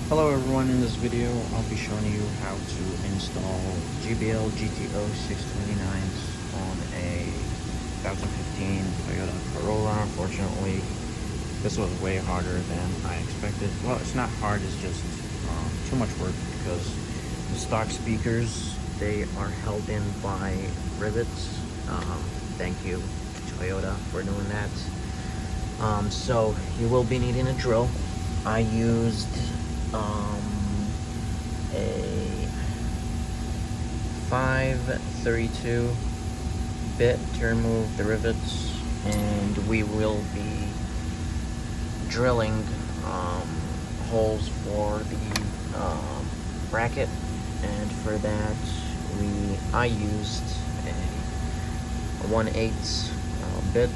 Hello everyone, in this video I'll be showing you how to install JBL GTO 629s on a 2015 Toyota Corolla. Unfortunately, this was way harder than I expected. Well, it's not hard, it's just too much work because the stock speakers, they are held in by rivets. Thank you Toyota for doing that. So you will be needing a drill. I used a 532 bit to remove the rivets, and we will be drilling holes for the bracket, and for that I used a 1/8 bit,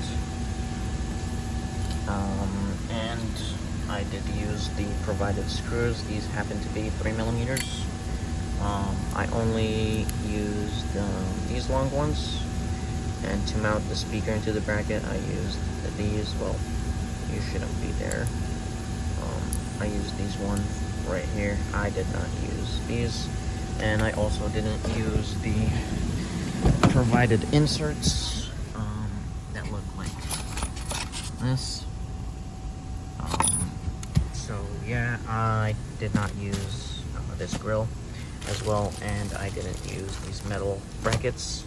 and I did use the provided screws. These happen to be 3mm. I only used these long ones, and to mount the speaker into the bracket I used these. Well, you shouldn't be there. I used these ones right here. I did not use these, and I also didn't use the provided inserts that look like this. So yeah, I did not use this grill as well, and I didn't use these metal brackets.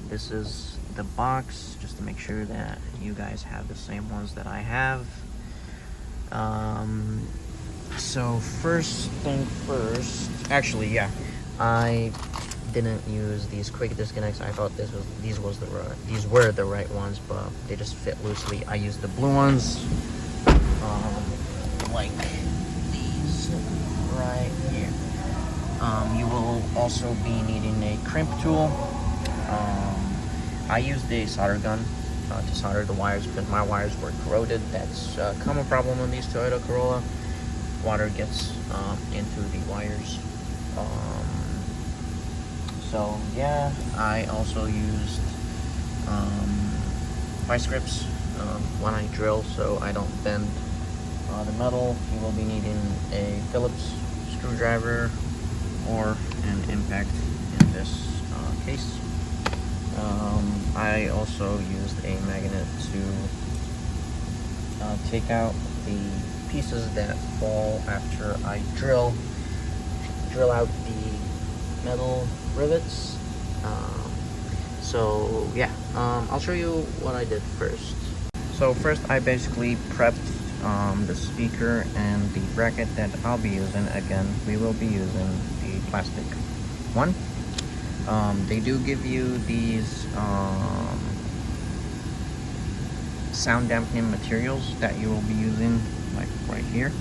This is the box, just to make sure that you guys have the same ones that I have. So first thing first, actually, yeah, I didn't use these quick disconnects. I thought these were the right ones, but they just fit loosely. I used the blue ones, like these right here. You will also be needing a crimp tool. I used a solder gun to solder the wires because my wires were corroded. That's a common problem on these Toyota Corolla. Water gets into the wires. So yeah, I also used vice grips when I drill, so I don't bend the metal. You will be needing a Phillips screwdriver or an impact in this case. I also used a magnet to take out the pieces that fall after I drill out the metal rivets. So yeah, I'll show you what I did first. So first I basically prepped the speaker and the bracket that I'll be using. Again, we will be using the plastic one. They do give you these sound dampening materials that you will be using, like right here.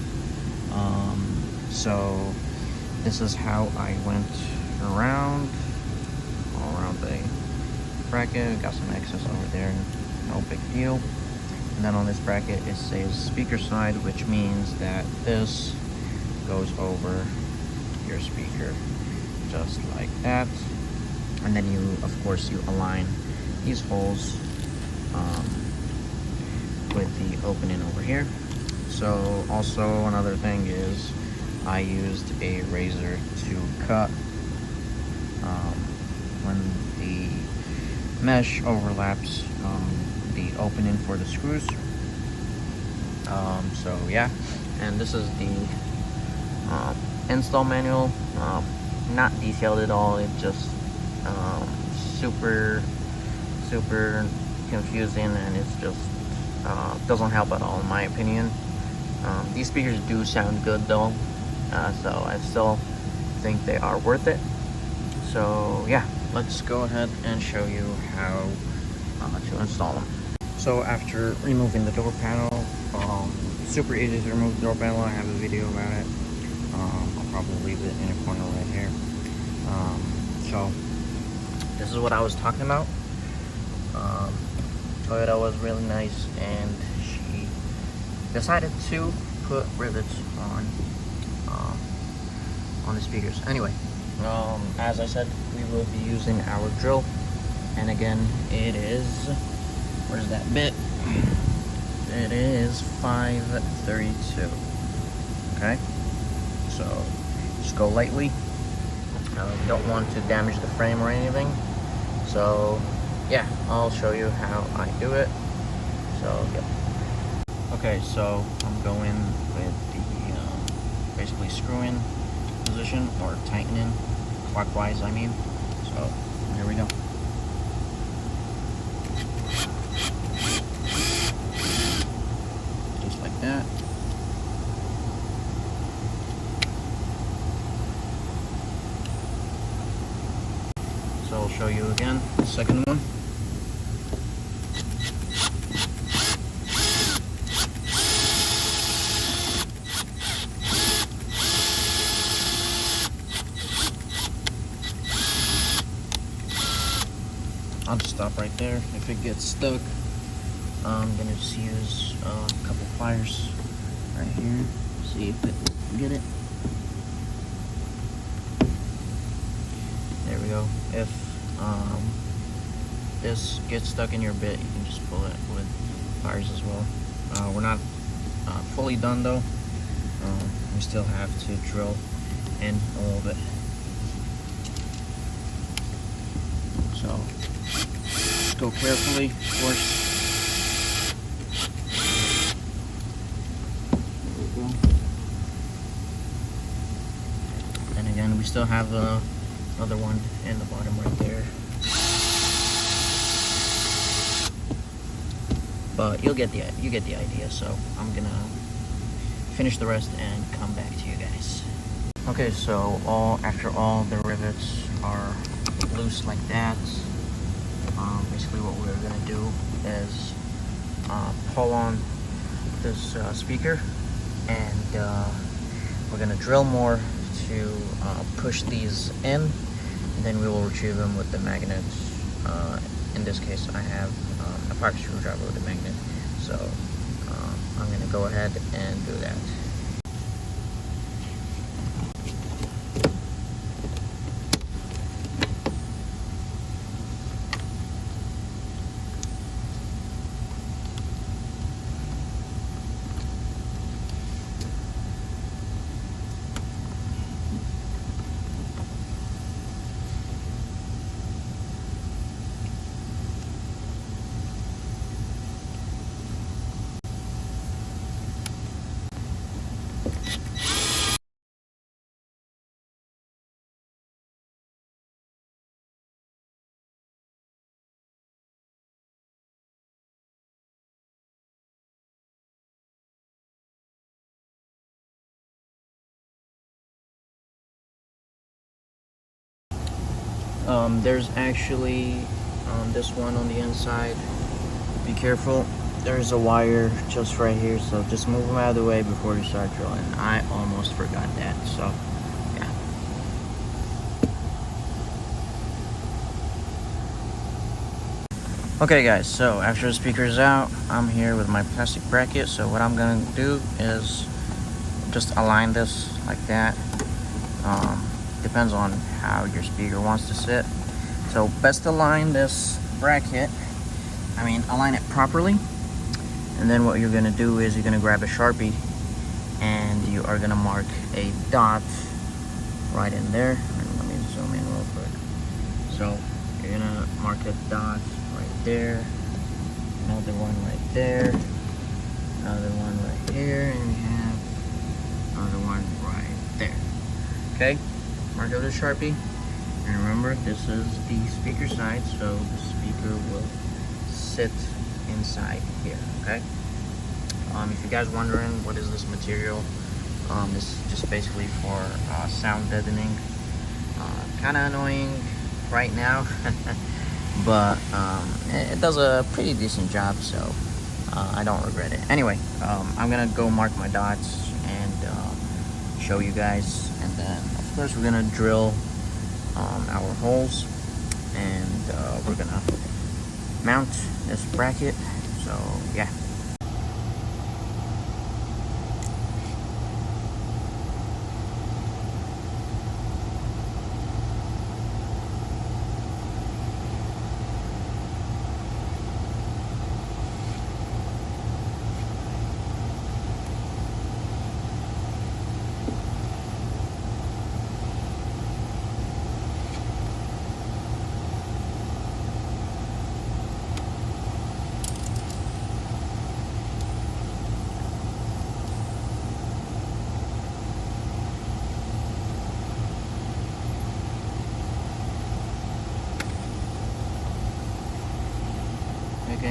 So this is how I went around, all around the bracket. Got some excess over there, no big deal. And then on this bracket it says speaker side, which means that this goes over your speaker just like that. And then you, of course, you align these holes with the opening over here. So also another thing is I used a razor to cut when the mesh overlaps the opening for the screws. So yeah, and this is the install manual. Not detailed at all. It just super confusing, and it's just doesn't help at all in my opinion. These speakers do sound good though, so I still think they are worth it. So yeah, let's go ahead and show you how to install them. So after removing the door panel, super easy to remove the door panel. I have a video about it. I'll probably leave it in a corner right here. So this is what I was talking about. Toyota was really nice, and she decided to put rivets on the speakers. Anyway, as I said, we will be using our drill, and again, it is, where's that bit? It is 532. Okay, so just go lightly. You don't want to damage the frame or anything. So yeah, I'll show you how I do it. So yep. Okay, so I'm going with the basically screw-in position, or tightening clockwise, I mean. So here we go. Just like that. So I'll show you again the second one. I'll just stop right there. If it gets stuck, I'm gonna just use a couple pliers right here. See if it get it. There we go. If this gets stuck in your bit, you can just pull it with pliers as well. We're not fully done though. We still have to drill in a little bit. So just go carefully, of course. There we go. And again, we still have another one in the bottom right there. But you get the idea. So I'm gonna finish the rest and come back to you guys. Okay, so after all the rivets are loose like that, basically what we're gonna do is pull on this speaker, and we're gonna drill more to push these in, and then we will retrieve them with the magnets. In this case, I have a power screwdriver with a magnet, so I'm gonna go ahead and do that. There's actually this one on the inside. Be careful. There's a wire just right here, so just move them out of the way before you start drilling. I almost forgot that, so yeah. Okay guys, so after the speaker is out, I'm here with my plastic bracket. So what I'm gonna do is just align this like that. Depends on how your speaker wants to sit. So best align this bracket, align it properly. And then what you're gonna do is you're gonna grab a Sharpie and you are gonna mark a dot right in there. Let me zoom in real quick. So you're gonna mark a dot right there, another one right there, another one right here, and you have another one right there. Okay, mark out the Sharpie, and remember this is the speaker side, so the speaker will sit inside here. Okay. If you guys wondering what is this material, this is just basically for sound deadening. Kind of annoying right now, but it does a pretty decent job, so I don't regret it. Anyway, I'm gonna go mark my dots and show you guys, and then of course we're gonna drill our holes, and we're gonna mount this bracket. So yeah.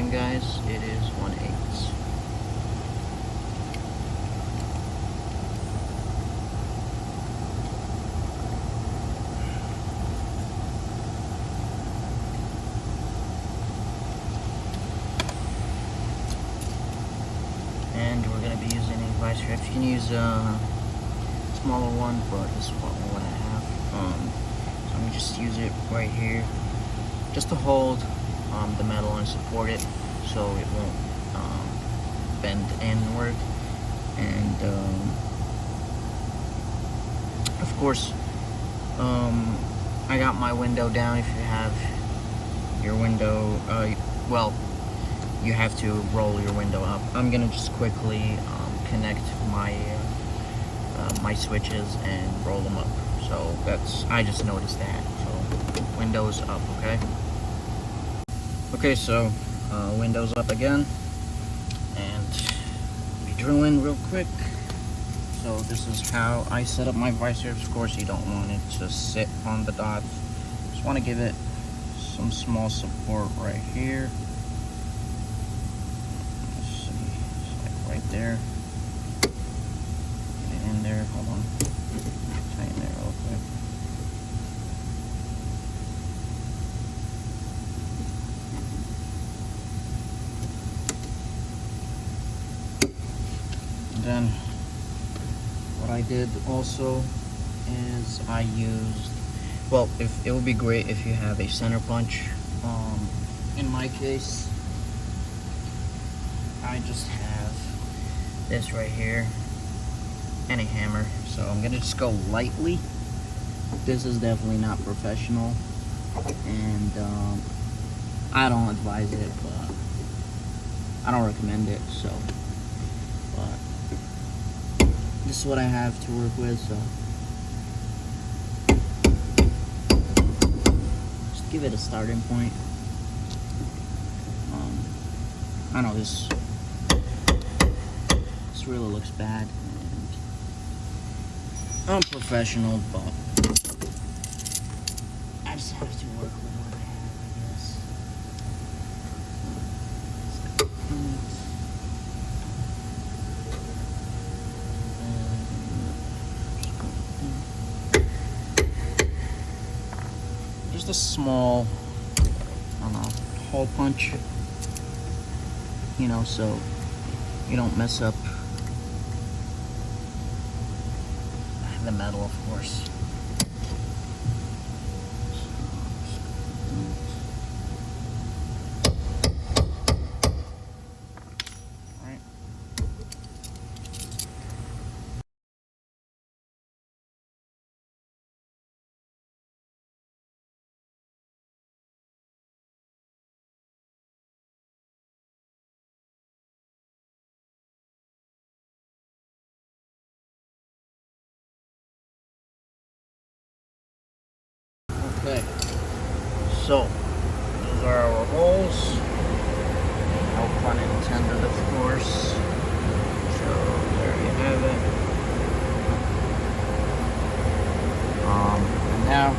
corroding, guys, it is 1/8. And we're going to be using a vice grip. You can use a smaller one, but this is what I have. So I'm going to just use it right here, just to hold the metal and support it so it won't bend inward. And of course, I got my window down. If you have your window, well, you have to roll your window up. I'm gonna just quickly connect my my switches and roll them up. So I just noticed that. So windows up, okay? Okay, so windows up again, and we drill in real quick. So this is how I set up my vice grips. Of course, you don't want it to sit on the dots. Just want to give it some small support right here. Let's see, it's like right there. Get it in there. Hold on. Tighten it real quick. And then what I did also is I used, well, if it would be great if you have a center punch. In my case, I just have this right here and a hammer. So I'm gonna just go lightly. This is definitely not professional, and I don't advise it, but I don't recommend it. So, but this is what I have to work with, so just give it a starting point. I know this really looks bad and unprofessional, but I just have to work with what I have, I guess. Just a small, I don't know, hole punch, you know, so you don't mess up the metal, of course. Alright. Okay, so those are our holes. No pun intended, of course. So there you have it. And now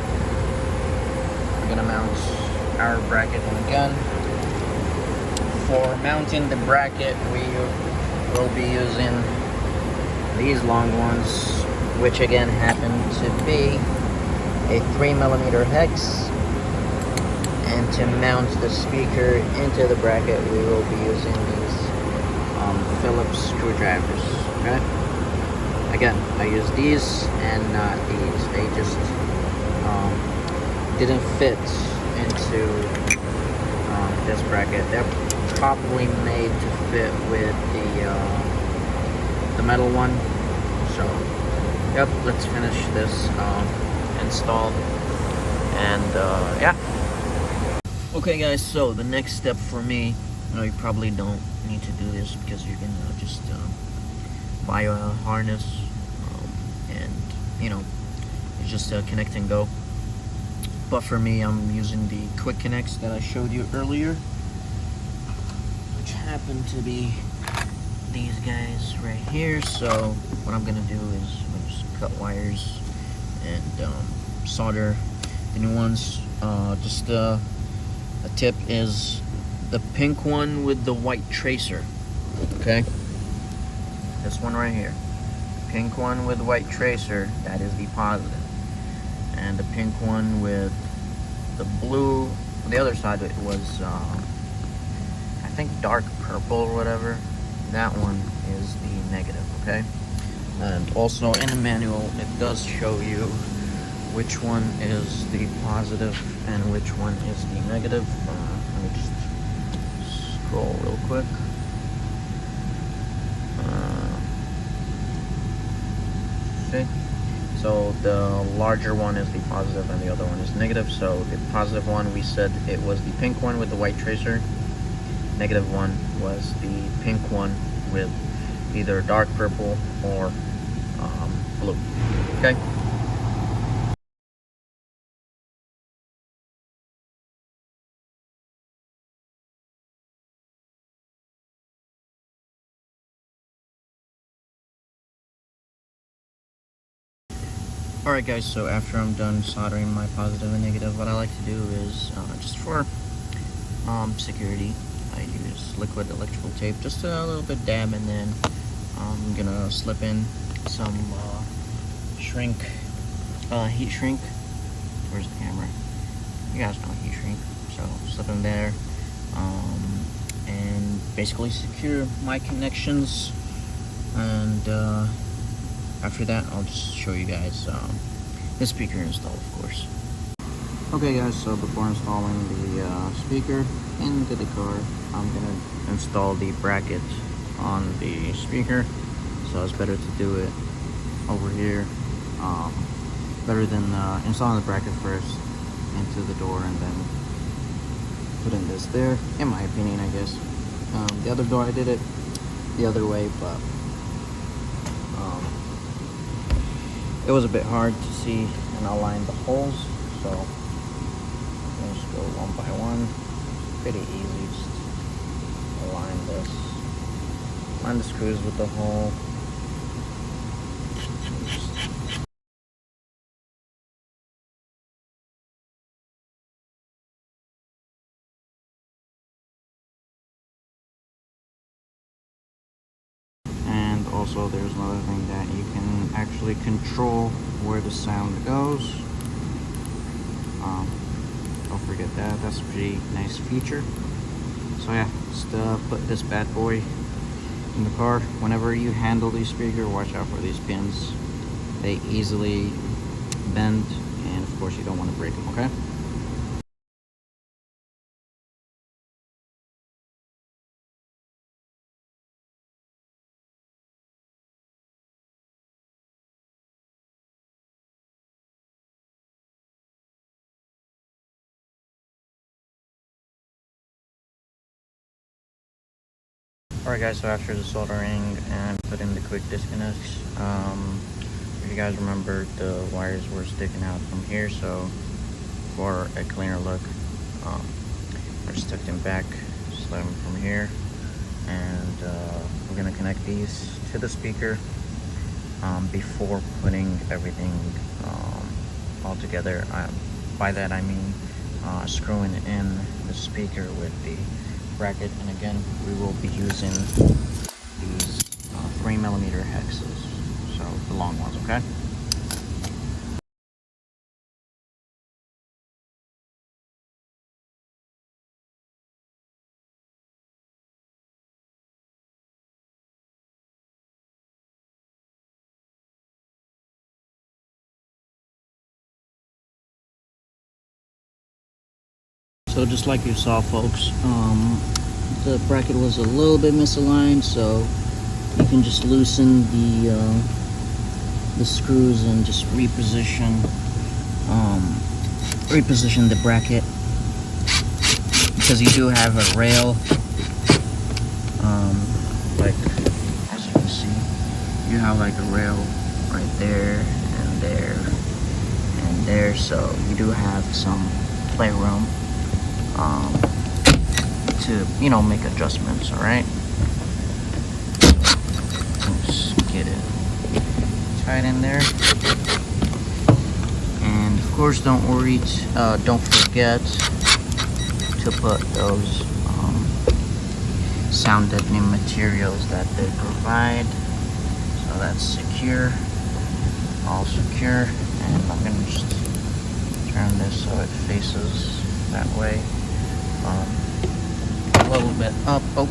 we're gonna mount our bracket on the gun. For mounting the bracket, we will be using these long ones, which again happen to be a 3mm hex, and to mount the speaker into the bracket we will be using these Phillips screwdrivers. Okay, again, I use these and not these. They just didn't fit into this bracket. They're probably made to fit with the metal one. So yep, let's finish this installed, and yeah. Okay guys, so the next step for me, I know you probably don't need to do this because you're gonna just buy a harness, and you know, it's just a connect and go. But for me, I'm using the quick connects that I showed you earlier, which happen to be these guys right here. So what I'm gonna do is I'm gonna just cut wires and solder the new ones. Just a tip is the pink one with the white tracer. Okay, this one right here, pink one with white tracer, that is the positive. And the pink one with the blue, the other side it was I think dark purple or whatever, that one is the negative. Okay, and also in the manual it does show you which one is the positive and which one is the negative. Let me just scroll real quick. See? So the larger one is the positive and the other one is negative. So the positive one, we said it was the pink one with the white tracer. Negative one was the pink one with either dark purple or blue. Okay. Alright guys, so after I'm done soldering my positive and negative, what I like to do is, just for security, I use liquid electrical tape, just a little bit dab, and then I'm gonna slip in some shrink, heat shrink. Where's the camera? You guys know heat shrink. So slip in there, and basically secure my connections, and after that, I'll just show you guys the speaker install, of course. Okay guys, so before installing the speaker into the car, I'm gonna install the bracket on the speaker. So it's better to do it over here, better than installing the bracket first into the door and then putting this there, in my opinion, I guess. The other door I did it the other way, but it was a bit hard to see and align the holes, so I'll just go one by one. Pretty easy, just align the screws with the hole. And also there's another thing that you can actually control where the sound goes. Don't forget that, that's a pretty nice feature. So yeah, just put this bad boy in the car. Whenever you handle the speaker, watch out for these pins. They easily bend, and of course you don't want to break them, okay? Alright guys, so after the soldering and putting the quick disconnects, if you guys remember, the wires were sticking out from here, so for a cleaner look, I just tucked them back, slid them from here, and we're going to connect these to the speaker before putting everything all together. By that I mean screwing in the speaker with the bracket, and again we will be using these 3mm hexes, so the long ones, okay? So just like you saw, folks, the bracket was a little bit misaligned, so you can just loosen the screws and just reposition the bracket, because you do have a rail, like as you can see, you have like a rail right there and there and there, so you do have some playroom to, you know, make adjustments. All right, just get it tight in there, and of course don't forget to put those sound deadening materials that they provide. So that's secure, all secure. And I'm gonna just turn this so it faces that way. A little bit up. Oh,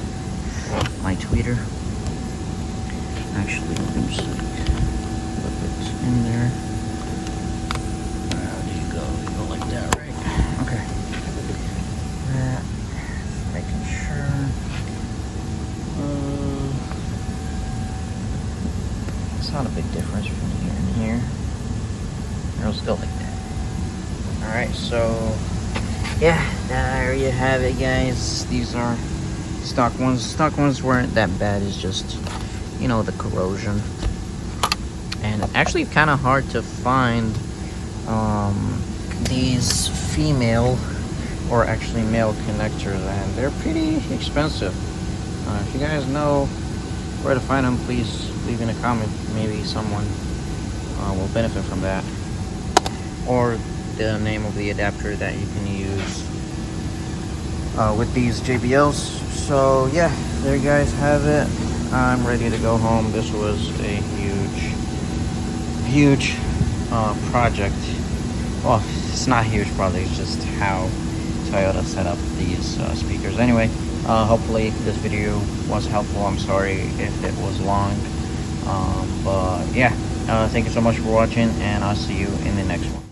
my tweeter. Actually, I'm gonna just flip it in there. How do you go? You go like that, right? Okay. That. Making sure. It's not a big difference from here and here. It'll still like that. Alright, so yeah, there you have it, guys. These are stock ones. Stock ones weren't that bad. It's just, you know, the corrosion. And actually kind of hard to find these female or actually male connectors, and they're pretty expensive. If you guys know where to find them, please leave in a comment. Maybe someone will benefit from that, or the name of the adapter that you can use with these JBLs. So yeah, there you guys have it. I'm ready to go home. This was a huge project. Well, it's not a huge project, it's just how Toyota set up these speakers. Anyway, hopefully this video was helpful. I'm sorry if it was long, but yeah, thank you so much for watching, and I'll see you in the next one.